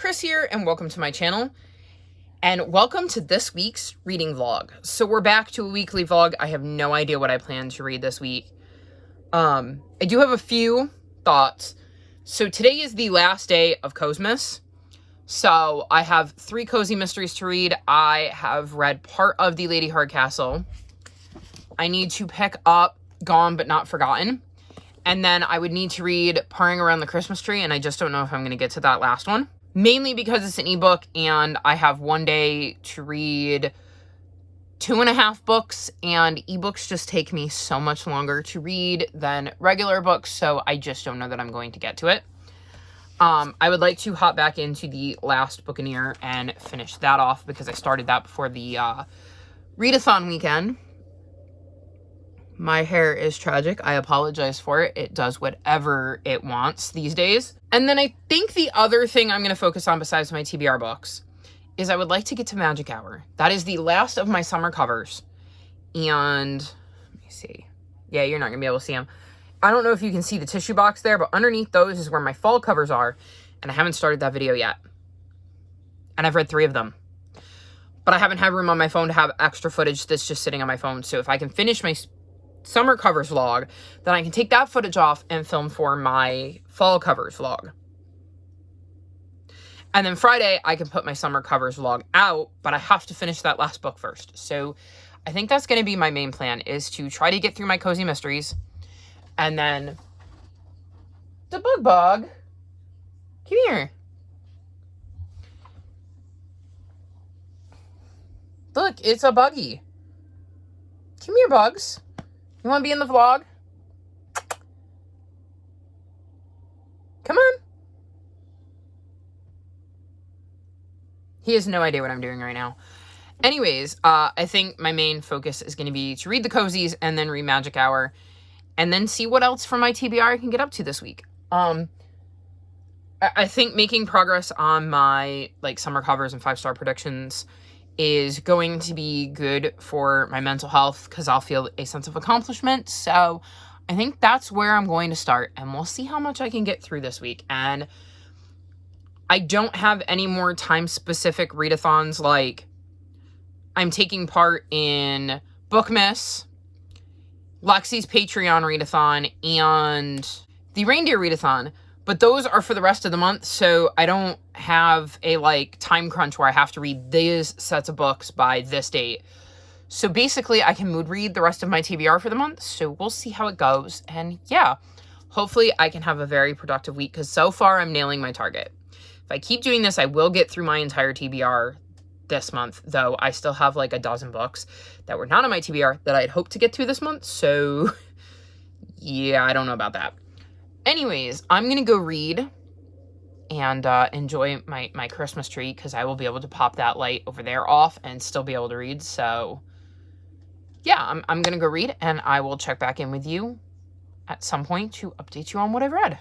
Chris here, and welcome to my channel, and welcome to this week's reading vlog. So we're back to a weekly vlog. I have no idea what I plan to read this week. I do have a few thoughts. So today is the last day of Cosmas. So I have 3 cozy mysteries to read. I have read part of the Lady Hardcastle. I need to pick up Gone But Not Forgotten. And then I would need to read Purring Around the Christmas Tree, and I just don't know if I'm going to get to that last one. Mainly because it's an ebook, and I have one day to read 2.5 books, and ebooks just take me so much longer to read than regular books, so I just don't know that I'm going to get to it. I would like to hop back into the last Bookaneer and finish that off, because I started that before the readathon weekend. My hair is tragic. I apologize for it. It does whatever it wants these days. And then I think the other thing I'm going to focus on besides my TBR books is I would like to get to Magic Hour. That is the last of my summer covers. And let me see. Yeah, you're not going to be able to see them. I don't know if you can see the tissue box there, but underneath those is where my fall covers are. And I haven't started that video yet. And I've read 3 of them. But I haven't had room on my phone to have extra footage that's just sitting on my phone. So if I can finish my summer covers vlog, then I can take that footage off and film for my fall covers vlog. And then Friday, I can put my summer covers vlog out, but I have to finish that last book first. So I think that's going to be my main plan, is to try to get through my cozy mysteries. And then the bug. Come here. Look, it's a buggy. Come here, bugs. You want to be in the vlog? Come on. He has no idea what I'm doing right now. Anyways, I think my main focus is going to be to read the cozies and then read Magic Hour. And then see what else from my TBR I can get up to this week. I think making progress on my summer covers and 5-star predictions is going to be good for my mental health, because I'll feel a sense of accomplishment. So I think that's where I'm going to start, and we'll see how much I can get through this week. And I don't have any more time-specific readathons. Like, I'm taking part in Bookmas, Lexi's Patreon readathon, and the Reindeer readathon. But those are for the rest of the month, so I don't have a, time crunch where I have to read these sets of books by this date. So basically, I can mood read the rest of my TBR for the month, so we'll see how it goes. And yeah, hopefully I can have a very productive week, because so far I'm nailing my target. If I keep doing this, I will get through my entire TBR this month, though I still have a dozen books that were not on my TBR that I'd hoped to get through this month, so yeah, I don't know about that. Anyways, I'm going to go read and enjoy my Christmas tree, because I will be able to pop that light over there off and still be able to read. So yeah, I'm going to go read, and I will check back in with you at some point to update you on what I've read.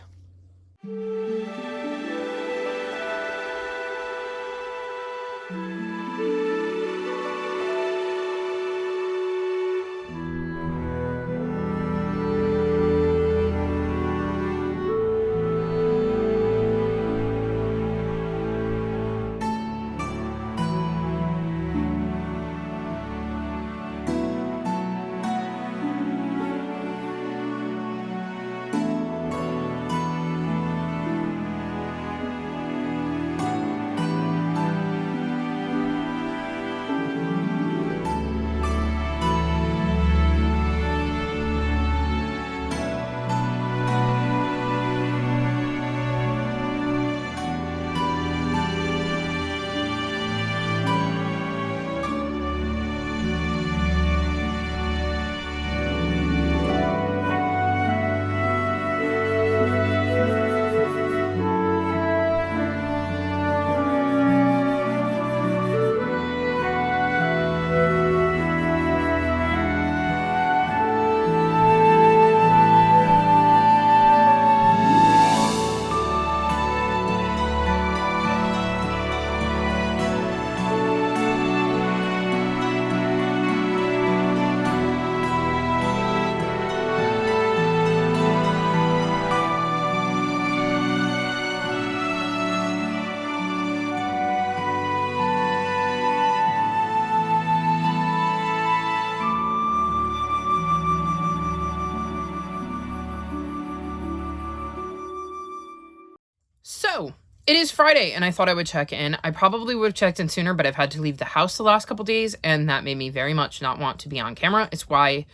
So, it is Friday, and I thought I would check in. I probably would have checked in sooner, but I've had to leave the house the last couple days, and that made me very much not want to be on camera. It's why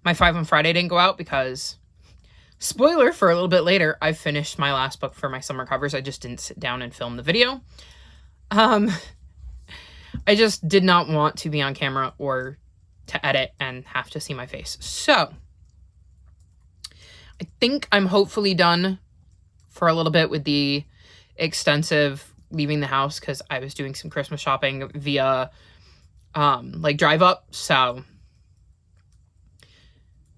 my 5 on Friday didn't go out, because, spoiler for a little bit later, I finished my last book for my summer covers. I just didn't sit down and film the video. I just did not want to be on camera or to edit and have to see my face. So, I think I'm hopefully done for a little bit with the extensive leaving the house, because I was doing some Christmas shopping via like drive up. So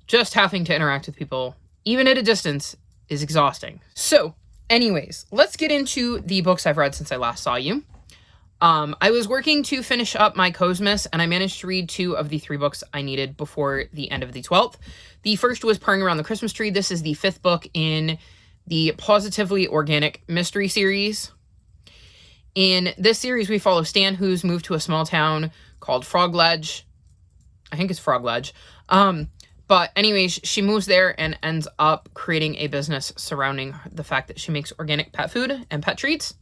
just having to interact with people, even at a distance, is exhausting. So anyways, let's get into the books I've read since I last saw you. I was working to finish up my Cosmos, and I managed to read 2 of the 3 books I needed before the end of the 12th. The first was Purring Around the Christmas Tree. This is the 5th book in the Positively Organic Mystery series. In this series, we follow Stan, who's moved to a small town called Frog Ledge. I think it's Frog Ledge. But anyways, she moves there and ends up creating a business surrounding the fact that she makes organic pet food and pet treats.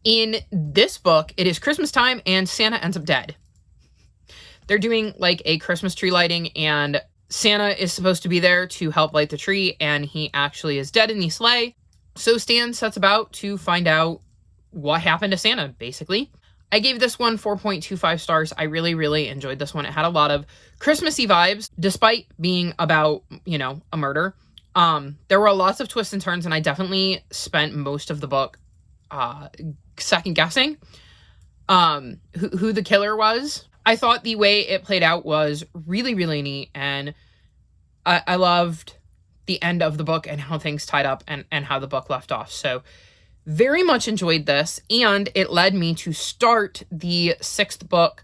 In this book, it is Christmas time and Santa ends up dead. They're doing like a Christmas tree lighting, and Santa is supposed to be there to help light the tree, and he actually is dead in the sleigh. So Stan sets about to find out what happened to Santa, basically. I gave this one 4.25 stars. I really, really enjoyed this one. It had a lot of Christmassy vibes, despite being about, a murder. There were lots of twists and turns, and I definitely spent most of the book second guessing who the killer was. I thought the way it played out was really, really neat, and I loved the end of the book and how things tied up and how the book left off. So very much enjoyed this, and it led me to start the 6th book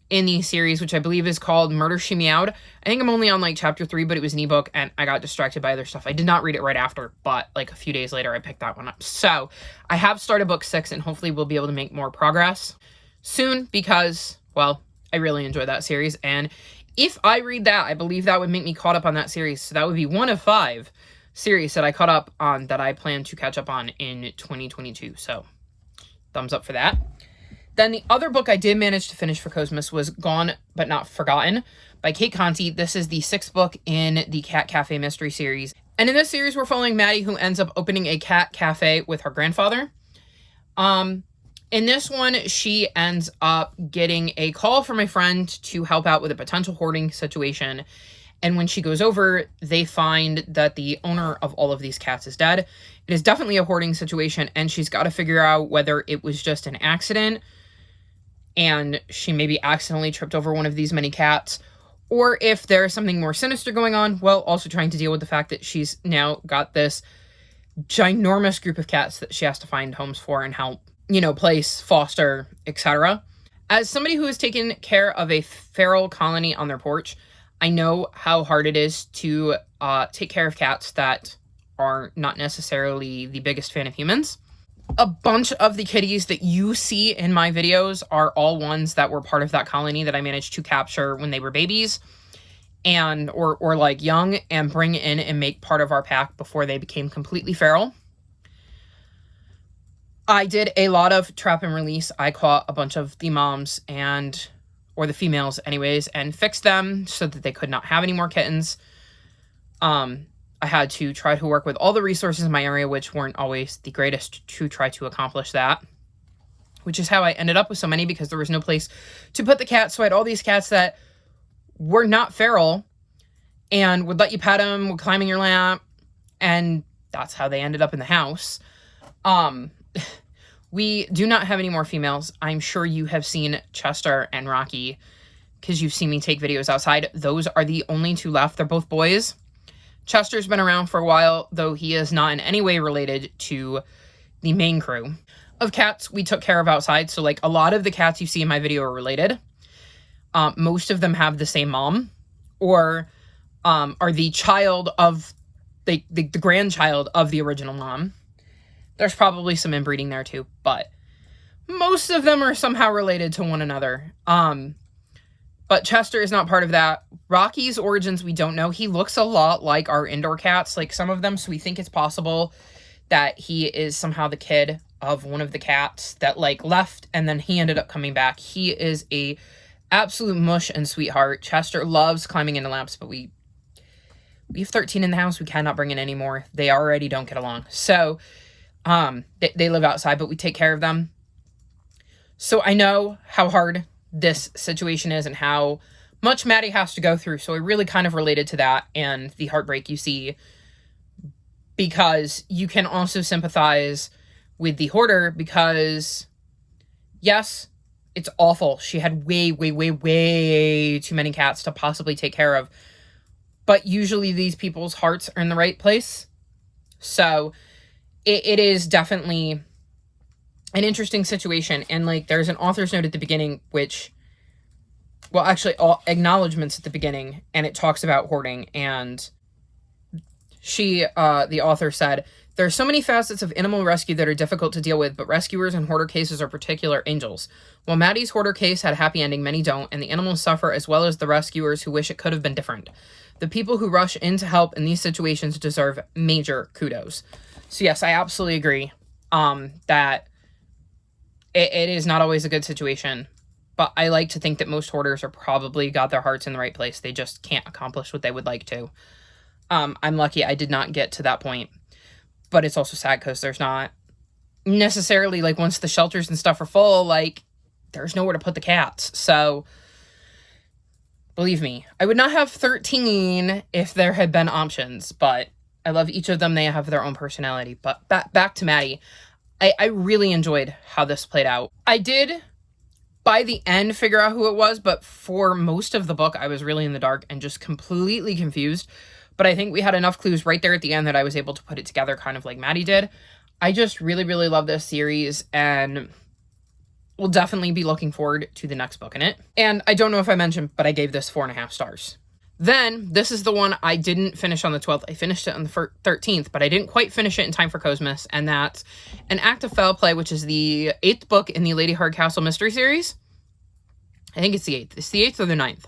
in the series, which I believe is called Murder, She Meowed. I think I'm only on like chapter 3, but it was an ebook, and I got distracted by other stuff. I did not read it right after, but like a few days later, I picked that one up. So I have started book 6, and hopefully we'll be able to make more progress soon, because, well, I really enjoy that series, and if I read that, I believe that would make me caught up on that series. So that would be one of 5 series that I caught up on that I plan to catch up on in 2022. So thumbs up for that. Then the other book I did manage to finish for Cosmos was Gone But Not Forgotten by Kate Conti. This is the 6th book in the Cat Cafe Mystery series. And in this series, we're following Maddie, who ends up opening a cat cafe with her grandfather. In this one, she ends up getting a call from a friend to help out with a potential hoarding situation. And when she goes over, they find that the owner of all of these cats is dead. It is definitely a hoarding situation, and she's got to figure out whether it was just an accident and she maybe accidentally tripped over one of these many cats, or if there's something more sinister going on, while also trying to deal with the fact that she's now got this ginormous group of cats that she has to find homes for and help, place, foster, etc. As somebody who has taken care of a feral colony on their porch, I know how hard it is to take care of cats that are not necessarily the biggest fan of humans. A bunch of the kitties that you see in my videos are all ones that were part of that colony that I managed to capture when they were babies and or like young, and bring in and make part of our pack before they became completely feral. I did a lot of trap and release. I caught a bunch of the moms or the females anyways, and fixed them so that they could not have any more kittens. I had to try to work with all the resources in my area, which weren't always the greatest, to try to accomplish that, which is how I ended up with so many, because there was no place to put the cats. So I had all these cats that were not feral and would let you pet them, would climb in your lap, and that's how they ended up in the house. We do not have any more females. I'm sure you have seen Chester and Rocky, because you've seen me take videos outside. Those are the only 2 left. They're both boys. Chester's been around for a while, though he is not in any way related to the main crew of cats we took care of outside. So, like, a lot of the cats you see in my video are related. Most of them have the same mom, or are the child of the grandchild of the original mom. There's probably some inbreeding there too, but most of them are somehow related to one another. But Chester is not part of that. Rocky's origins, we don't know. He looks a lot like our indoor cats, like some of them, so we think it's possible that he is somehow the kid of one of the cats that like left and then he ended up coming back. He is a absolute mush and sweetheart. Chester loves climbing into lamps, but we have 13 in the house. We cannot bring in any more. They already don't get along. So they live outside, but we take care of them. So I know how hard this situation is and how much Maddie has to go through. So I really kind of related to that and the heartbreak you see, because you can also sympathize with the hoarder because, yes, it's awful. She had way, way, way, way too many cats to possibly take care of. But usually these people's hearts are in the right place. So it is definitely an interesting situation. And like, there's an author's note at the beginning, which, well, actually all acknowledgments at the beginning, and it talks about hoarding. And she, the author said, there are so many facets of animal rescue that are difficult to deal with, but rescuers in hoarder cases are particular angels. While Maddie's hoarder case had a happy ending, many don't, and the animals suffer as well as the rescuers who wish it could have been different. The people who rush in to help in these situations deserve major kudos. So yes, I absolutely agree that it is not always a good situation, but I like to think that most hoarders are probably got their hearts in the right place. They just can't accomplish what they would like to. I'm lucky I did not get to that point. But it's also sad because there's not necessarily, like, once the shelters and stuff are full, like, there's nowhere to put the cats. So, believe me, I would not have 13 if there had been options. But I love each of them. They have their own personality. But back to Maddie. I really enjoyed how this played out. I did, by the end, figure out who it was. But for most of the book, I was really in the dark and just completely confused. But I think we had enough clues right there at the end that I was able to put it together kind of like Maddie did. I just really, really love this series and will definitely be looking forward to the next book in it. And I don't know if I mentioned, but I gave this 4.5 stars. Then, this is the one I didn't finish on the 12th. I finished it on the 13th, but I didn't quite finish it in time for Cosmas. And that's An Act of Foul Play, which is the 8th book in the Lady Hardcastle mystery series. I think it's the 8th. It's the 8th or the 9th.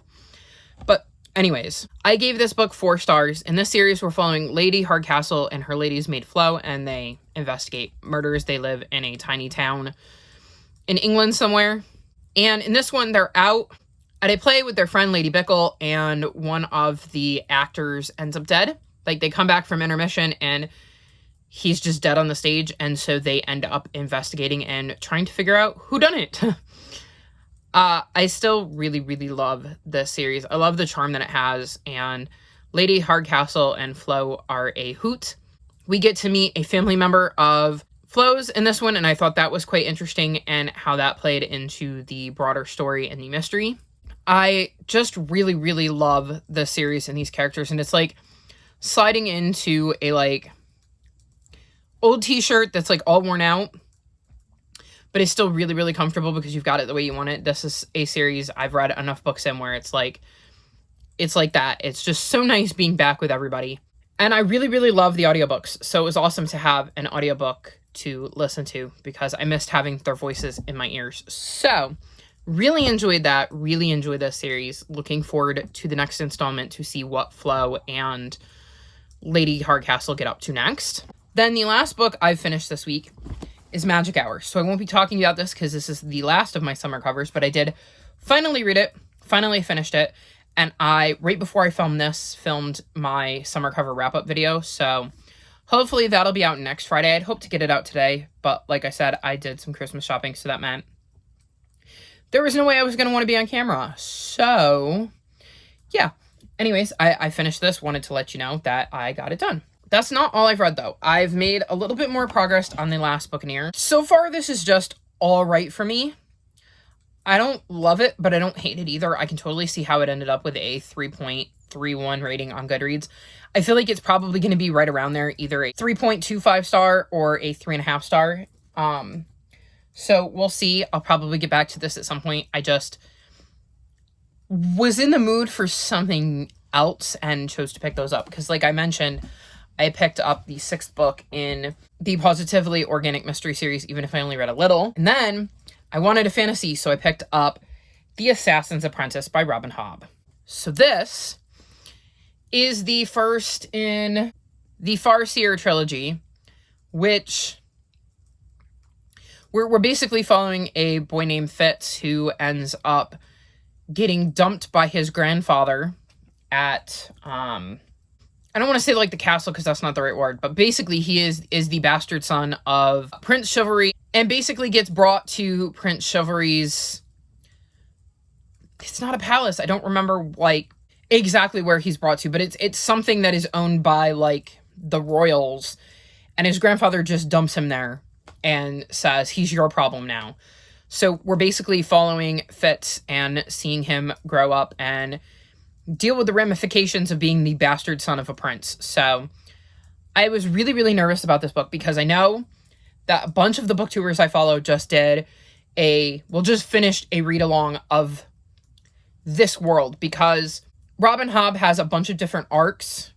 But anyways, I gave this book 4 stars. In this series, we're following Lady Hardcastle and her ladies maid Flo, and they investigate murders. They live in a tiny town in England somewhere. And in this one, they're out at a play with their friend Lady Bickle, and one of the actors ends up dead. Like, they come back from intermission, and he's just dead on the stage, and so they end up investigating and trying to figure out who done it. I still really, really love this series. I love the charm that it has, and Lady Hardcastle and Flo are a hoot. We get to meet a family member of Flo's in this one, and I thought that was quite interesting and how that played into the broader story and the mystery. I just really, really love the series and these characters, and it's like sliding into a like old t-shirt that's like all worn out, but it's still really, really comfortable because you've got it the way you want it. This is a series I've read enough books in where it's like that. It's just so nice being back with everybody. And I really, really love the audiobooks. So it was awesome to have an audiobook to listen to because I missed having their voices in my ears. So really enjoyed that. Really enjoyed this series. Looking forward to the next installment to see what Flo and Lady Hardcastle get up to next. Then the last book I've finished this week is Magic Hour. So I won't be talking about this because this is the last of my summer covers, but I did finally read it, finally finished it, and right before I filmed my summer cover wrap-up video, so hopefully that'll be out next Friday. I'd hope to get it out today, but like I said, I did some Christmas shopping, so that meant there was no way I was going to want to be on camera. So, yeah. Anyways, I finished this, wanted to let you know that I got it done. That's not all I've read, though. I've made a little bit more progress on the last Buccaneer. So far, this is just all right for me. I don't love it, but I don't hate it either. I can totally see how it ended up with a 3.31 rating on Goodreads. I feel like it's probably going to be right around there, either a 3.25 star or a 3.5 star. So we'll see. I'll probably get back to this at some point. I just was in the mood for something else and chose to pick those up. Because like I mentioned, I picked up the 6th book in the Positively Organic Mystery series, even if I only read a little. And then I wanted a fantasy, so I picked up The Assassin's Apprentice by Robin Hobb. So this is the first in the Farseer trilogy, which we're basically following a boy named Fitz who ends up getting dumped by his grandfather at, I don't want to say like the castle because that's not the right word, but basically he is the bastard son of Prince Chivalry, and basically gets brought to Prince Chivalry's, it's not a palace. I don't remember like exactly where he's brought to, but it's something that is owned by like the royals, and his grandfather just dumps him there and says, he's your problem now. So we're basically following Fitz and seeing him grow up and deal with the ramifications of being the bastard son of a prince. So I was really, really nervous about this book because I know that a bunch of the booktubers I follow just finished a read along of this world, because Robin Hobb has a bunch of different arcs.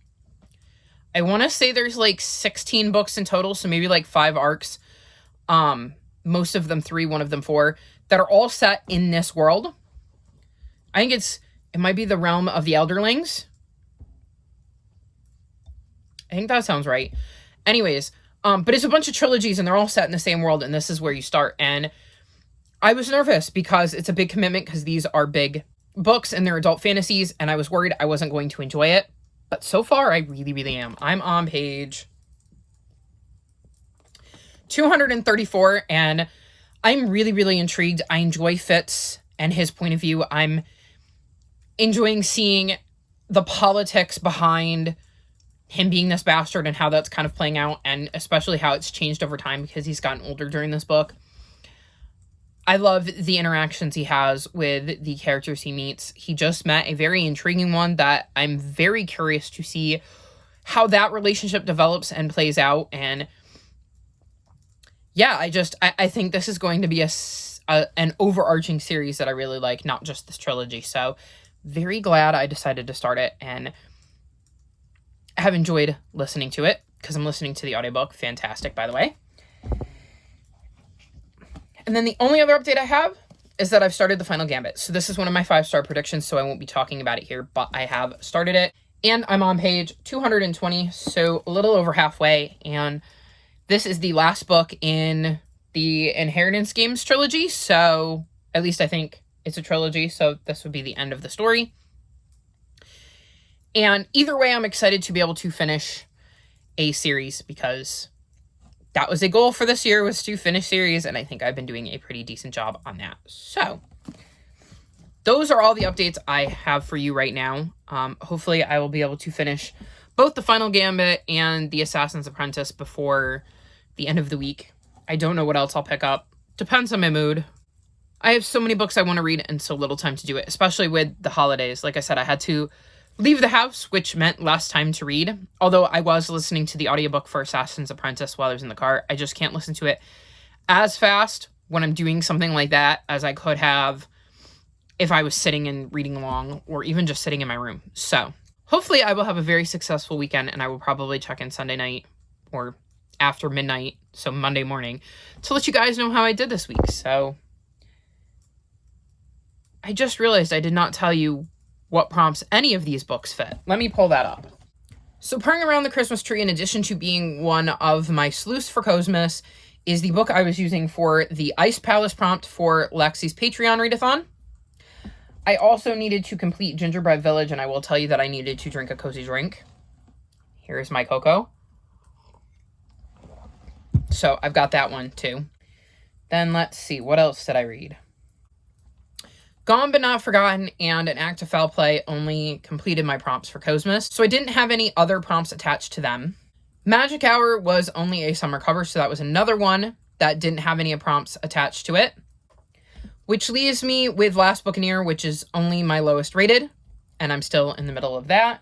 I want to say there's like 16 books in total, so maybe like 5 arcs. Most of them 3, one of them 4, that are all set in this world. I think it might be the realm of the Elderlings. I think that sounds right. Anyways, but it's a bunch of trilogies and they're all set in the same world, and this is where you start. And I was nervous because it's a big commitment, because these are big books and they're adult fantasies, and I was worried I wasn't going to enjoy it. But so far, I really, really am. I'm on page 234, and I'm really, really intrigued. I enjoy Fitz and his point of view. I'm enjoying seeing the politics behind him being this bastard and how that's kind of playing out, and especially how it's changed over time because he's gotten older during this book. I love the interactions he has with the characters he meets. He just met a very intriguing one that I'm very curious to see how that relationship develops and plays out. And yeah, I think this is going to be an overarching series that I really like, not just this trilogy. So very glad I decided to start it, and I have enjoyed listening to it because I'm listening to the audiobook. Fantastic, by the way. And then the only other update I have is that I've started the Final Gambit. So this is one of my 5-star predictions, so I won't be talking about it here, but I have started it. And I'm on page 220, so a little over halfway. And this is the last book in the Inheritance Games trilogy, so at least I think it's a trilogy, so this would be the end of the story. And either way, I'm excited to be able to finish a series, because that was a goal for this year, was to finish series, and I think I've been doing a pretty decent job on that. So those are all the updates I have for you right now. Hopefully I will be able to finish both the Final Gambit and the Assassin's Apprentice before the end of the week. I don't know what else I'll pick up. Depends on my mood. I have so many books I want to read and so little time to do it, especially with the holidays. Like I said, I had to leave the house, which meant less time to read. Although I was listening to the audiobook for Assassin's Apprentice while I was in the car. I just can't listen to it as fast when I'm doing something like that as I could have if I was sitting and reading along, or even just sitting in my room. So hopefully I will have a very successful weekend, and I will probably check in Sunday night or after midnight, so Monday morning, to let you guys know how I did this week. So I just realized I did not tell you what prompts any of these books fit. Let me pull that up. So Purring Around the Christmas Tree, in addition to being one of my sleuths for Cosmos, is the book I was using for the Ice Palace prompt for Lexi's Patreon readathon. I also needed to complete Gingerbread Village, and I will tell you that I needed to drink a cozy drink. Here's my cocoa. So I've got that one too. Then let's see, what else did I read? Gone But Not Forgotten and An Act of Foul Play only completed my prompts for Cosmos, so I didn't have any other prompts attached to them. Magic Hour was only a summer cover, so that was another one that didn't have any prompts attached to it. Which leaves me with Last Buccaneer, which is only my lowest rated, and I'm still in the middle of that.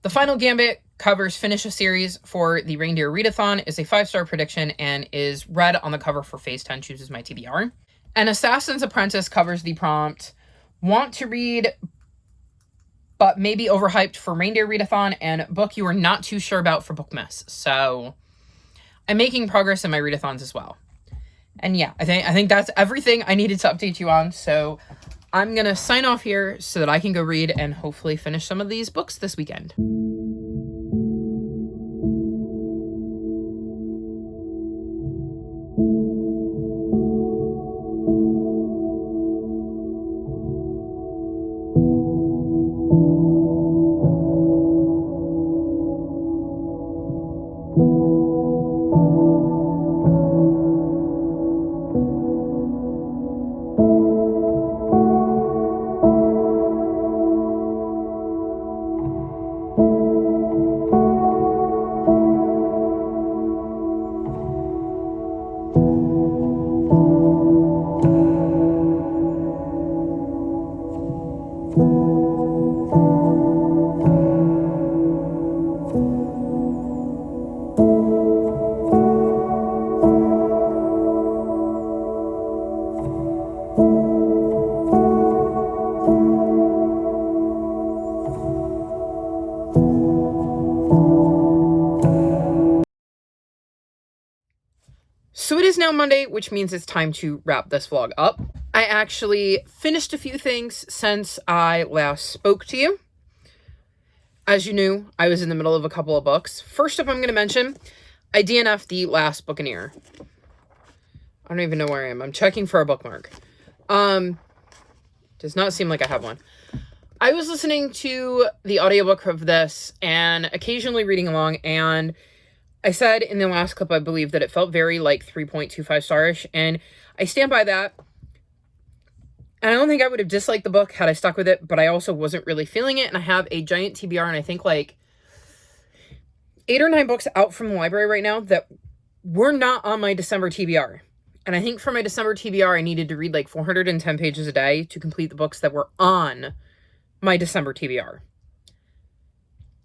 The Final Gambit covers Finish a Series for the Reindeer Readathon, is a 5-star prediction, and is red on the cover for Phase 10 chooses my TBR. And Assassin's Apprentice covers the prompt Want to Read, but maybe overhyped for Reindeer Readathon, and book you are not too sure about for Bookmas. So I'm making progress in my readathons as well. And yeah, I think that's everything I needed to update you on. So I'm going to sign off here so that I can go read and hopefully finish some of these books this weekend. So it is now Monday, which means it's time to wrap this vlog up. I actually finished a few things since I last spoke to you. As you knew, I was in the middle of a couple of books. First up, I'm going to mention, I DNF'd The Last Buccaneer. I don't even know where I am. I'm checking for a bookmark. Does not seem like I have one. I was listening to the audiobook of this and occasionally reading along, and I said in the last clip, I believe, that it felt very like 3.25 stars, and I stand by that. And I don't think I would have disliked the book had I stuck with it, but I also wasn't really feeling it, and I have a giant TBR, and I think like 8 or 9 books out from the library right now that were not on my December TBR. And I think for my December TBR, I needed to read like 410 pages a day to complete the books that were on my December TBR.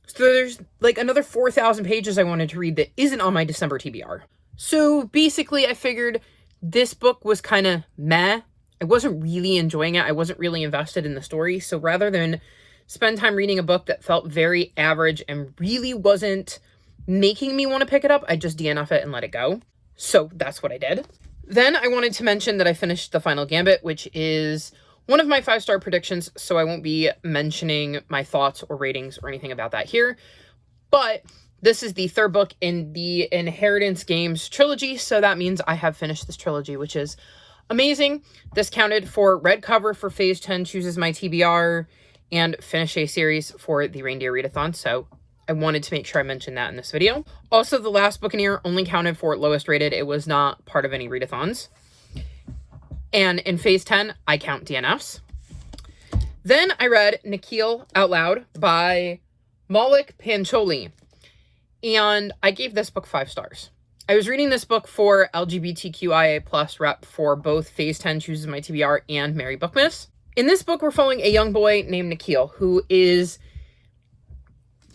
So there's like another 4,000 pages I wanted to read that isn't on my December TBR. So basically I figured this book was kind of meh. I wasn't really enjoying it. I wasn't really invested in the story. So rather than spend time reading a book that felt very average and really wasn't making me want to pick it up, I just DNF it and let it go. So that's what I did. Then I wanted to mention that I finished The Final Gambit, which is one of my 5-star predictions, so I won't be mentioning my thoughts or ratings or anything about that here. But this is the 3rd book in the Inheritance Games trilogy, so that means I have finished this trilogy, which is amazing. This counted for red cover for Phase 10 Chooses My TBR and finish a series for the Reindeer Readathon, so I wanted to make sure I mentioned that in this video. Also, The Last Buccaneer only counted for lowest rated. It was not part of any readathons. And in Phase 10, I count DNFs. Then I read Nikhil out loud by Maulik Pancholi. And I gave this book 5 stars. I was reading this book for LGBTQIA plus rep for both Phase 10 Chooses My TBR and Mary Bookmiss. In this book, we're following a young boy named Nikhil, who is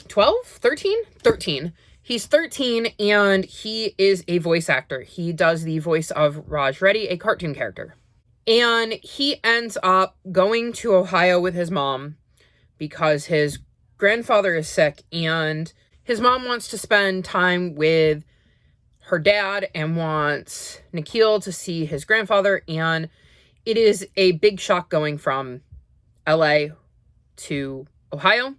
13. He's 13, and he is a voice actor. He does the voice of Raj Reddy, a cartoon character. And he ends up going to Ohio with his mom because his grandfather is sick, and his mom wants to spend time with her dad and wants Nikhil to see his grandfather, and it is a big shock going from LA to Ohio.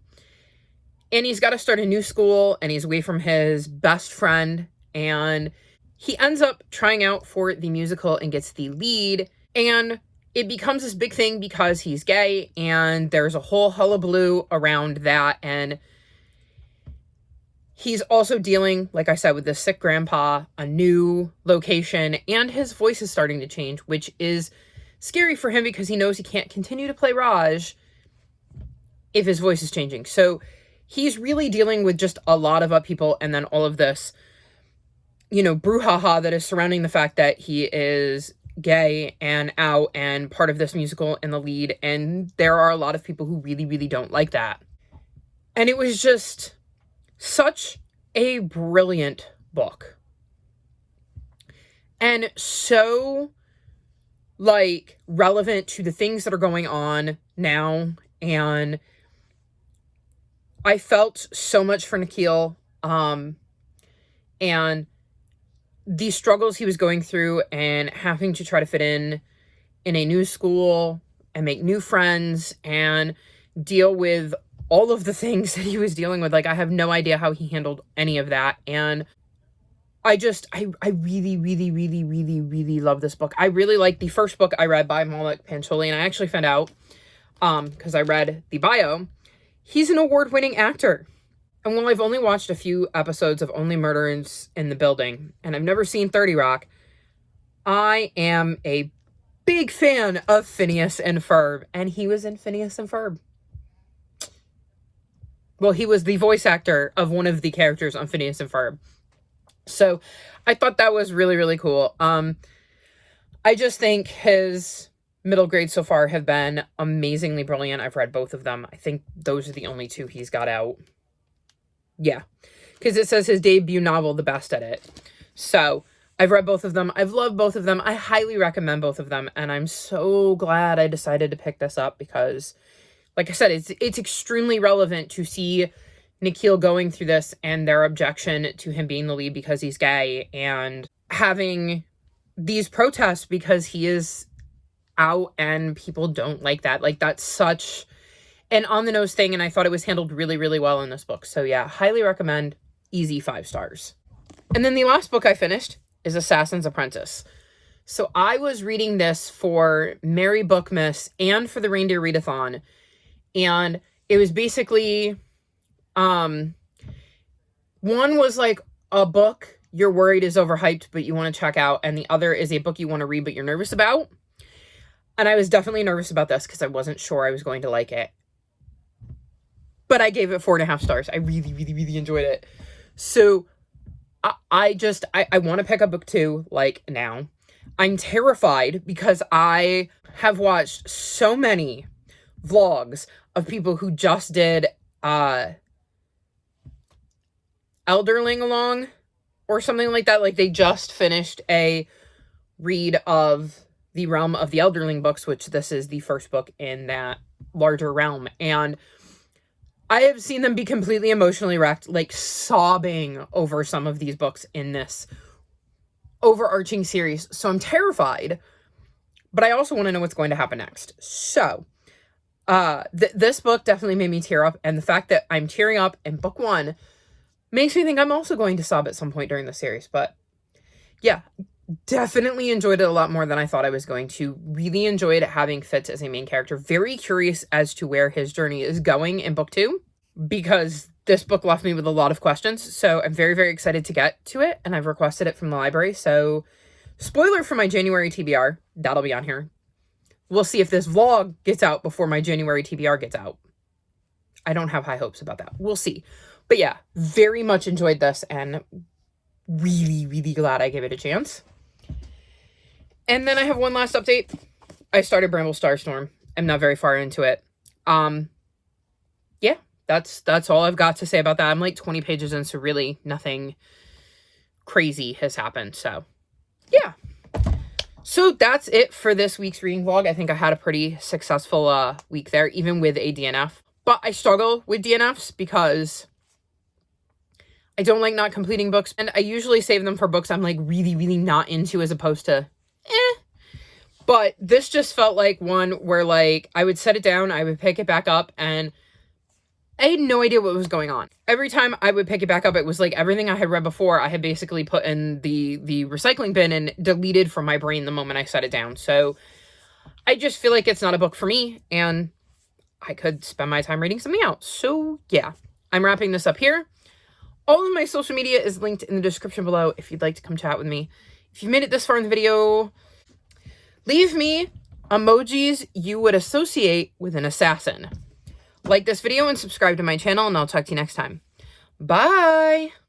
And he's got to start a new school, and he's away from his best friend, and he ends up trying out for the musical and gets the lead, and it becomes this big thing because he's gay, and there's a whole hullabaloo around that, and he's also dealing, like I said, with this sick grandpa, a new location, and his voice is starting to change, which is scary for him because he knows he can't continue to play Raj if his voice is changing. So he's really dealing with just a lot of upheaval, and then all of this, brouhaha that is surrounding the fact that he is gay and out and part of this musical in the lead, and there are a lot of people who really, really don't like that. And it was just such a brilliant book. And so, relevant to the things that are going on now, and I felt so much for Nikhil, and the struggles he was going through and having to try to fit in a new school and make new friends and deal with all of the things that he was dealing with. I have no idea how he handled any of that. And I really, really, really, really, really love this book. I really like the first book I read by Maulik Pancholi, and I actually found out, because I read the bio, he's an award-winning actor. And while I've only watched a few episodes of Only Murders in the Building, and I've never seen 30 Rock, I am a big fan of Phineas and Ferb, and he was in Phineas and Ferb. Well, he was the voice actor of one of the characters on Phineas and Ferb. So I thought that was really, really cool. I just think his middle grades so far have been amazingly brilliant. I've read both of them. I think those are the only two he's got out. Yeah, because it says his debut novel, The Best at It. So I've read both of them. I've loved both of them. I highly recommend both of them. And I'm so glad I decided to pick this up because, like I said, it's extremely relevant to see Nikhil going through this and their objection to him being the lead because he's gay and having these protests because he is out and people don't like that. Like, that's such an on-the-nose thing, and I thought it was handled really, really well in this book. So yeah, highly recommend. Easy 5 stars. And then the last book I finished is Assassin's Apprentice. So I was reading this for Merry Bookmas and for the Reindeer Readathon, and it was basically, one was like a book you're worried is overhyped but you want to check out, and the other is a book you want to read but you're nervous about. And I was definitely nervous about this because I wasn't sure I was going to like it. But I gave it 4.5 stars. I really, really, really enjoyed it. So I want to pick up book 2, like, now. I'm terrified because I have watched so many vlogs of people who just did Elderling Along or something like that. Like, they just finished a read of the Realm of the Elderling books, which this is the first book in that larger realm. And I have seen them be completely emotionally wrecked, like sobbing over some of these books in this overarching series. So I'm terrified, but I also want to know what's going to happen next. So this book definitely made me tear up, and the fact that I'm tearing up in book 1 makes me think I'm also going to sob at some point during the series. But yeah, definitely enjoyed it a lot more than I thought I was going to. Really enjoyed having Fitz as a main character. Very curious as to where his journey is going in book 2, because this book left me with a lot of questions. So I'm very, very excited to get to it, and I've requested it from the library. So spoiler for my January TBR, that'll be on here. We'll see if this vlog gets out before my January TBR gets out. I don't have high hopes about that. We'll see. But yeah, very much enjoyed this and really, really glad I gave it a chance. And then I have one last update. I started Bramble Starstorm. I'm not very far into it. Yeah, that's all I've got to say about that. I'm like 20 pages in, so really nothing crazy has happened. So yeah. So that's it for this week's reading vlog. I think I had a pretty successful week there, even with a DNF. But I struggle with DNFs because I don't like not completing books. And I usually save them for books I'm like really, really not into, as opposed to But this just felt like one where, like, I would set it down, I would pick it back up, and I had no idea what was going on. Every time I would pick it back up, it was like everything I had read before, I had basically put in the recycling bin and deleted from my brain the moment I set it down. So I just feel like it's not a book for me, and I could spend my time reading something else. So yeah, I'm wrapping this up here. All of my social media is linked in the description below if you'd like to come chat with me. If you've made it this far in the video, leave me emojis you would associate with an assassin. Like this video and subscribe to my channel, and I'll talk to you next time. Bye!